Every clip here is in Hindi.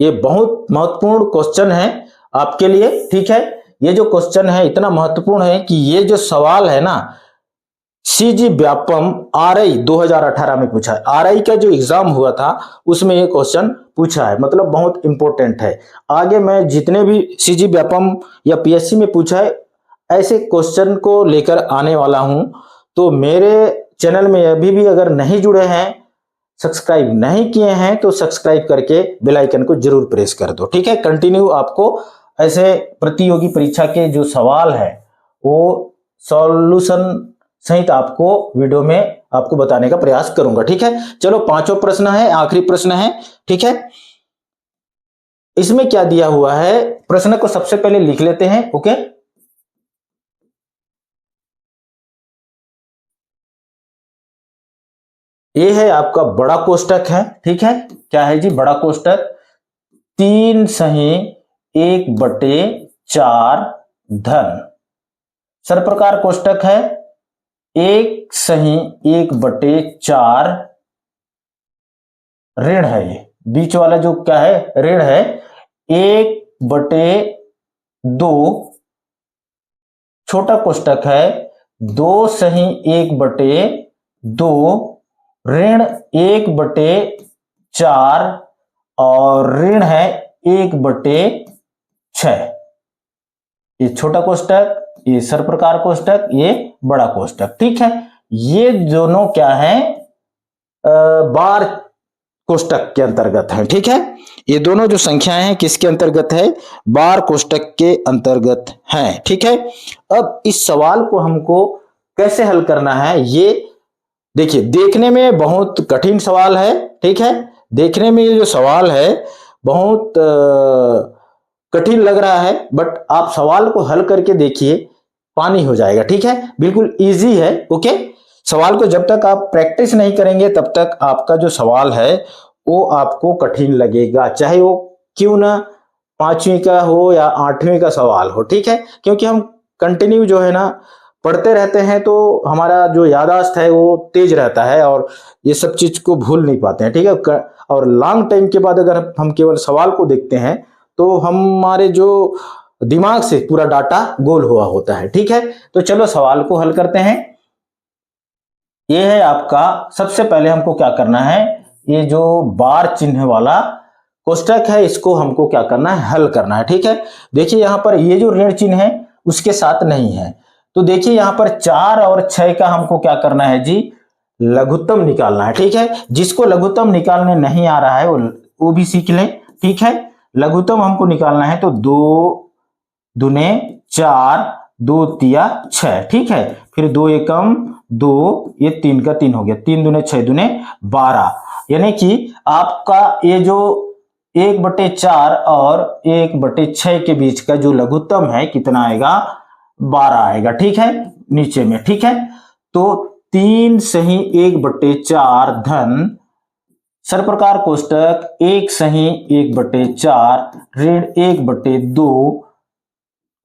ये बहुत महत्वपूर्ण क्वेश्चन है आपके लिए, ठीक है। ये जो क्वेश्चन है इतना महत्वपूर्ण है कि ये जो सवाल है ना, सीजी व्यापम आरआई 2018 में पूछा है। आरआई का जो एग्जाम हुआ था उसमें ये क्वेश्चन पूछा है, मतलब बहुत इंपॉर्टेंट है। आगे मैं जितने भी सीजी व्यापम या पीएससी में पूछा है ऐसे क्वेश्चन को लेकर आने वाला हूं। तो मेरे चैनल में अभी भी अगर नहीं जुड़े हैं, सब्सक्राइब नहीं किए हैं, तो सब्सक्राइब करके बेल आइकन को जरूर प्रेस कर दो, ठीक है। कंटिन्यू आपको ऐसे प्रतियोगी परीक्षा के जो सवाल है वो सॉल्यूशन सहित आपको वीडियो में आपको बताने का प्रयास करूंगा, ठीक है। चलो पांचों प्रश्न है, आखिरी प्रश्न है, ठीक है। इसमें क्या दिया हुआ है, प्रश्न को सबसे पहले लिख लेते हैं, ओके। ये है आपका बड़ा कोष्टक है, ठीक है। क्या है जी, बड़ा कोष्टक। 3/1/4 धन। सरप्रकार कोष्टक है 1/1/4 ऋण है। ये बीच वाला जो क्या है, ऋण है। 1/2 छोटा कोष्टक है 2/1/2 ऋण 1/4 और ऋण है 1/6। ये छोटा कोष्टक, ये सरप्रकार कोष्टक, ये बड़ा कोष्टक, ठीक है। ये दोनों क्या है, बार कोष्टक के अंतर्गत है, ठीक है। ये दोनों जो संख्याएं हैं किसके अंतर्गत है, बार कोष्टक के अंतर्गत है, ठीक है। अब इस सवाल को हमको कैसे हल करना है, ये देखिए। देखने में बहुत कठिन सवाल है, ठीक है। देखने में ये जो सवाल है बहुत कठिन लग रहा है, बट आप सवाल को हल करके देखिए, पानी हो जाएगा, ठीक है। बिल्कुल इजी है, ओके। सवाल को जब तक आप प्रैक्टिस नहीं करेंगे तब तक आपका जो सवाल है वो आपको कठिन लगेगा, चाहे वो क्यों ना 5वीं का हो या 8वीं का सवाल हो, ठीक है। क्योंकि हम कंटिन्यू जो है ना पढ़ते रहते हैं तो हमारा जो याददाश्त है वो तेज रहता है और ये सब चीज को भूल नहीं पाते हैं, ठीक है। और लॉन्ग टाइम के बाद अगर हम केवल सवाल को देखते हैं तो हमारे जो दिमाग से पूरा डाटा गोल हुआ होता है, ठीक है। तो चलो सवाल को हल करते हैं। ये है आपका, सबसे पहले हमको क्या करना है, ये जो बार चिन्ह वाला कोष्टक है इसको हमको क्या करना है, हल करना है, ठीक है। देखिए यहां पर ये जो ऋण चिन्ह है उसके साथ नहीं है, तो देखिए यहां पर 4 और 6 का हमको क्या करना है जी, लघुत्तम निकालना है, ठीक है। जिसको लघुत्तम निकालने नहीं आ रहा है वो भी सीख लें, ठीक है। लघुत्तम हमको निकालना है तो 2 दूने 4, 2 तिया 6, ठीक है। फिर 2 एकम 2, ये 3 का 3 हो गया, 3 दूने 6 दूने 12। यानी कि आपका ये जो 1/4 और 1/6 के बीच का जो लघुत्तम है कितना आएगा, 12 आएगा, ठीक है, नीचे में, ठीक है। तो 3/1/4 धन सरप्रकार कोष्टक 1/1/4 ऋण 1/2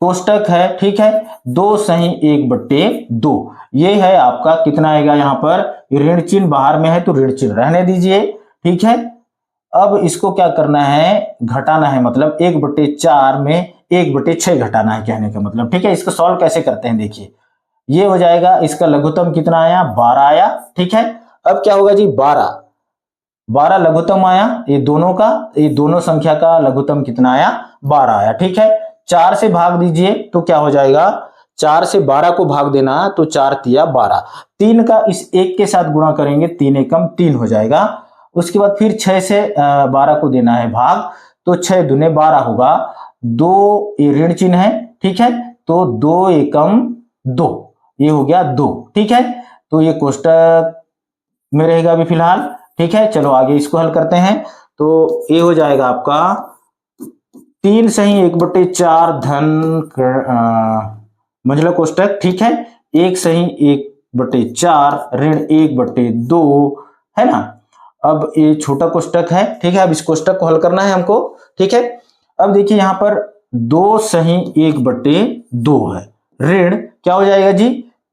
कोष्टक है, ठीक है। 2/1/2 ये है आपका कितना आएगा, यहां पर ऋण चिन्ह बाहर में है तो ऋण चिन्ह रहने दीजिए, ठीक है। अब इसको क्या करना है, घटाना है, मतलब 1/4 में 1/6 घटाना है कहने का मतलब, ठीक है। इसको सॉल्व कैसे करते हैं देखिए, ये हो जाएगा, इसका लघुत्तम कितना आया, 12 आया, ठीक है। अब क्या होगा जी, 12 लघुत्तम आया, ये दोनों का, ये दोनों संख्या का लघुत्तम कितना आया, 12 आया, ठीक है। 4 से भाग दीजिए तो क्या हो जाएगा, 4 से 12 को भाग देना तो 4 तिया 12, 3 का इस 1 के साथ गुणा करेंगे, 3 एकम 3 हो जाएगा। उसके बाद फिर 6 से 12 को देना है भाग, तो 6 दूने 12 होगा, 2 ये ऋण चिन्ह है, ठीक है। तो 2 एकम 2, ये हो गया 2, ठीक है। तो ये कोष्टक में रहेगा अभी फिलहाल, ठीक है। चलो आगे इसको हल करते हैं। तो ये हो जाएगा आपका 3/1/4 धन मंझला कोष्टक, ठीक है। 1/1/4 ऋण 1/2 है ना। अब ये छोटा कोष्टक है, ठीक है। अब इस कोष्टक को हल करना है हमको, ठीक है। अब देखिए यहां पर 2/1/2 है, ऋण क्या हो जाएगा जी,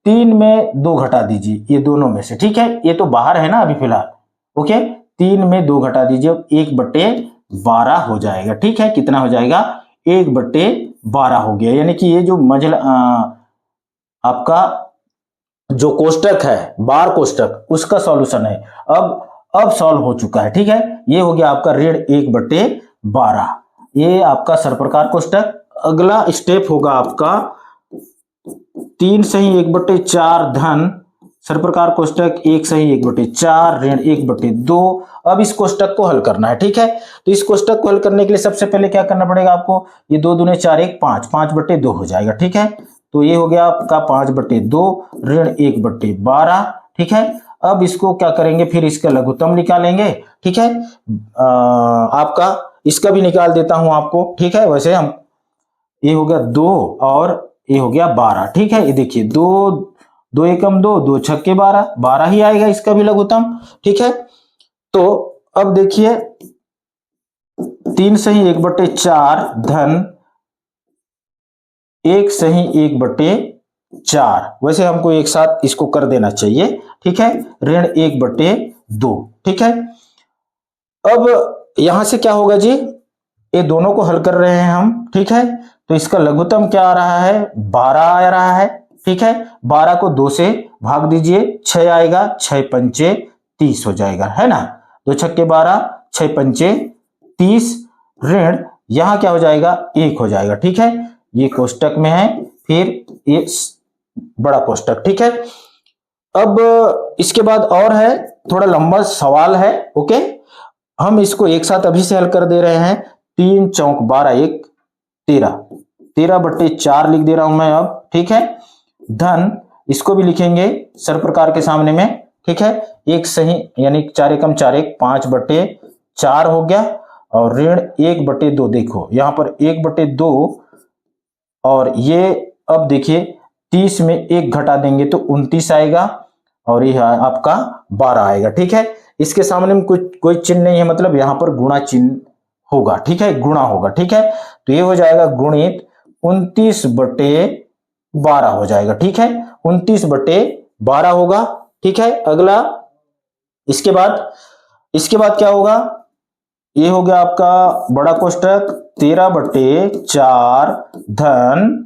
3 में 2 घटा दीजिए, ये दोनों में से, ठीक है। ये तो बाहर है ना अभी फिलहाल, ओके। 3 में 2 घटा दीजिए, 12 हो जाएगा। ठीक है, कितना हो जाएगा? 1/12 हो गया। यानी कि ये जो आपका जो कोष्टक है, बार कोष्टक, उसका सॉल्यूशन है। अब सॉल्व हो चुका है। ठीक है, ये हो गया आपका ऋण 1/12। ये आपका सर्वप्रकार कोष्टक। अगला स्टेप होगा आपका 3 सही 1/4 धन सर्वप्रकार कोष्टक 1 सही 1/4 ऋण 1/2। अब इस कोष्टक को हल करना है। ठीक है, तो इस कोष्टक को हल करने के लिए सबसे पहले क्या करना पड़ेगा आपको? ये 2 दूने 4 1 5 5/2 हो जाएगा। ठीक है, तो ये हो गया आपका 5/2 ऋण 1/12। ठीक है, अब इसको क्या करेंगे? फिर इसका लघुत्तम निकालेंगे। ठीक है, आपका इसका भी निकाल देता हूं आपको। ठीक है, वैसे हम ये हो गया 2 और ये हो गया 12। ठीक है, ये देखिए 2 एकम 2 2 छक्के 12 12 ही आएगा इसका भी लघुत्तम। ठीक है, तो अब देखिए 3 सही 1/4 धन 1 सही 1/4। वैसे हमको एक साथ इसको कर देना चाहिए। ठीक है, ऋण 1/2। ठीक है, अब यहां से क्या होगा जी? ये दोनों को हल कर रहे हैं हम। ठीक है, तो इसका लघुत्तम क्या आ रहा है? 12 आ रहा है। ठीक है, 12 को 2 से भाग दीजिए, 6 आएगा, 6 पंचे 30 हो जाएगा, है ना? 2 छक्के 12 6 पंचे 30 ऋण यहां क्या हो जाएगा? 1 हो जाएगा। ठीक है, ये कोष्टक में है, फिर ये बड़ा कोष्टक। ठीक है, अब इसके बाद और है, थोड़ा लंबा सवाल है। ओके, हम इसको एक साथ अभी से हल कर दे रहे हैं। 3 चौक 12 1 13 13/4 लिख दे रहा हूं मैं अब। ठीक है, धन इसको भी लिखेंगे सर्वप्रकार के सामने में। ठीक है, 1 सही यानी 4 एकम 4 1 5/4 हो गया और ऋण 1/2। देखो यहां पर 1/2 और ये अब देखिए 30 में 1 घटा देंगे तो 29 आएगा और यह आपका 12 आएगा। ठीक है, इसके सामने में कोई चिन्ह नहीं है, मतलब यहां पर गुणा चिन्ह होगा। ठीक है, गुणा होगा। ठीक है, तो ये हो जाएगा गुणित 29/12 हो जाएगा। ठीक है, 29/12 होगा। ठीक है, अगला इसके बाद क्या होगा? ये हो गया आपका बड़ा कोष्टक 13/4 धन,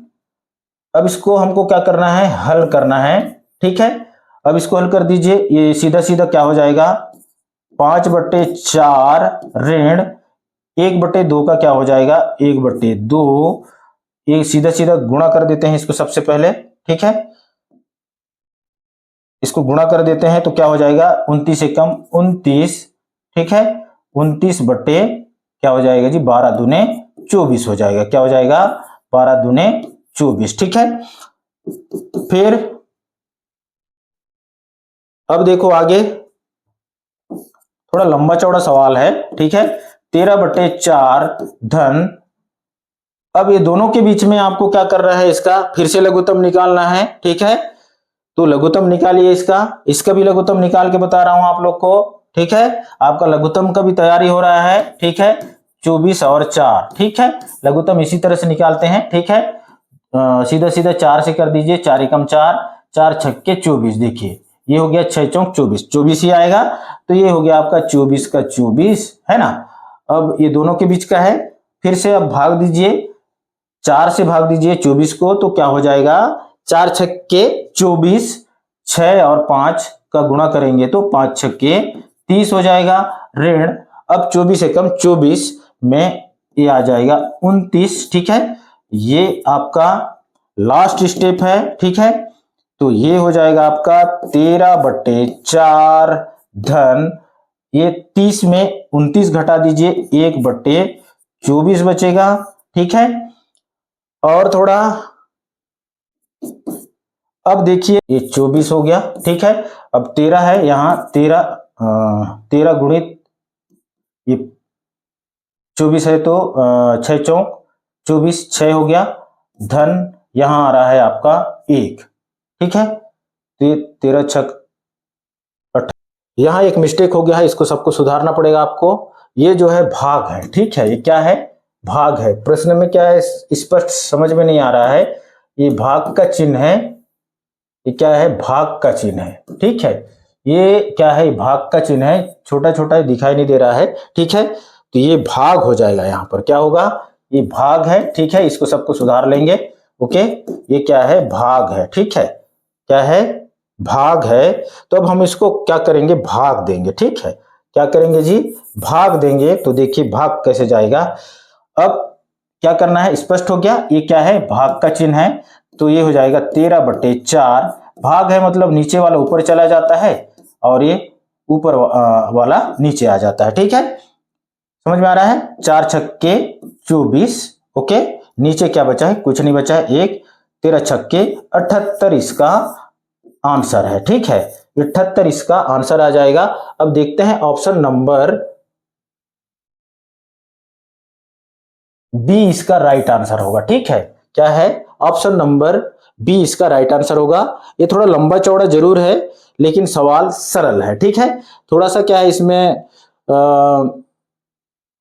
अब इसको हमको क्या करना है? हल करना है। ठीक है, अब इसको हल कर दीजिए। ये सीधा सीधा क्या हो जाएगा? 5/4 ऋण 1/2 का क्या हो जाएगा? 1/2। ये सीधा सीधा गुणा कर देते हैं इसको सबसे पहले। ठीक है, इसको गुणा कर देते हैं तो क्या हो जाएगा? 29 एकम 29। ठीक है, 29 बट्टे क्या हो जाएगा जी? 12 दूने 24 हो जाएगा। क्या हो जाएगा? 12 दूने 24। ठीक है, फिर अब देखो आगे थोड़ा लंबा चौड़ा सवाल है। ठीक है, 13/4 धन, अब ये दोनों के बीच में आपको क्या कर रहा है? इसका फिर से लघुत्तम निकालना है। ठीक है, तो लघुत्तम निकालिए इसका भी लघुत्तम निकाल के बता रहा हूं आप लोग को। ठीक है, आपका लघुत्तम का भी तैयारी हो रहा है। ठीक है, 24 और 4। ठीक है, लघुत्तम इसी तरह से निकालते हैं। ठीक है, सीधा सीधा 4 से कर दीजिए, 4 एकम 4 4 छक्के 24। देखिए ये हो गया 6 चौक 24 24 ही आएगा, तो ये हो गया आपका 24 का 24, है ना? अब ये दोनों के बीच का है, फिर से अब भाग दीजिए, 4 से भाग दीजिए 24 को, तो क्या हो जाएगा? 4 छक्के 24, 6 और 5 का गुणा करेंगे तो 5 छक्के 30 हो जाएगा। ऋण अब 24 एकम 24 में ये आ जाएगा 29। ठीक है, ये आपका लास्ट स्टेप है। ठीक है, तो ये हो जाएगा आपका 13/4 धन, ये 30 में 29 घटा दीजिए, 1/24 बचेगा। ठीक है, और थोड़ा अब देखिए ये 24 हो गया। ठीक है, अब 13 है, यहां 13 गुणित ये 24 है तो 6 चौक 24, 6 हो गया, धन यहां आ रहा है आपका 1। ठीक है, तो ये 13 छक 18। यहां एक मिस्टेक हो गया है, इसको सबको सुधारना पड़ेगा आपको। ये जो है भाग है। ठीक है, ये क्या है? भाग है। प्रश्न में क्या है स्पष्ट समझ में नहीं आ रहा है। ये भाग का चिन्ह है, ये क्या है? भाग का चिन्ह है। ठीक है, ये क्या है? भाग का चिन्ह है, छोटा छोटा दिखाई नहीं दे रहा है। ठीक है, तो ये भाग हो जाएगा, यहां पर क्या होगा, ये भाग है, ठीक है, इसको सबको सुधार लेंगे। ओके, ये क्या है, भाग है, ठीक है, क्या है, भाग है। तो अब हम इसको क्या करेंगे, भाग देंगे, ठीक है, क्या करेंगे जी, भाग देंगे। तो देखिए भाग कैसे जाएगा, अब क्या करना है, स्पष्ट हो गया, ये क्या है, भाग का चिन्ह है, तो ये हो जाएगा 13/4। भाग है मतलब नीचे वाला ऊपर चला जाता है और ये ऊपर वाला नीचे आ जाता है, ठीक है, समझ में आ रहा है। 4 छक्के 24, ओके, नीचे क्या बचा है, कुछ नहीं बचा है, 1, 13 छक्के 78 इसका आंसर है, ठीक है, 78 इसका आंसर आ जाएगा। अब देखते हैं ऑप्शन नंबर बी इसका राइट आंसर होगा, ठीक है, क्या है, ऑप्शन नंबर बी इसका राइट आंसर होगा। ये थोड़ा लंबा चौड़ा जरूर है लेकिन सवाल सरल है, ठीक है, थोड़ा सा क्या है इसमें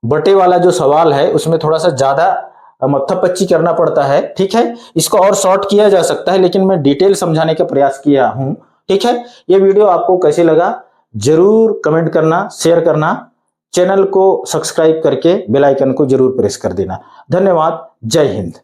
बटे वाला जो सवाल है उसमें थोड़ा सा ज्यादा मत्थापच्ची करना पड़ता है, ठीक है, इसको और शॉर्ट किया जा सकता है लेकिन मैं डिटेल समझाने का प्रयास किया हूं, ठीक है। ये वीडियो आपको कैसे लगा जरूर कमेंट करना, शेयर करना, चैनल को सब्सक्राइब करके बेल आइकन को जरूर प्रेस कर देना। धन्यवाद, जय हिंद।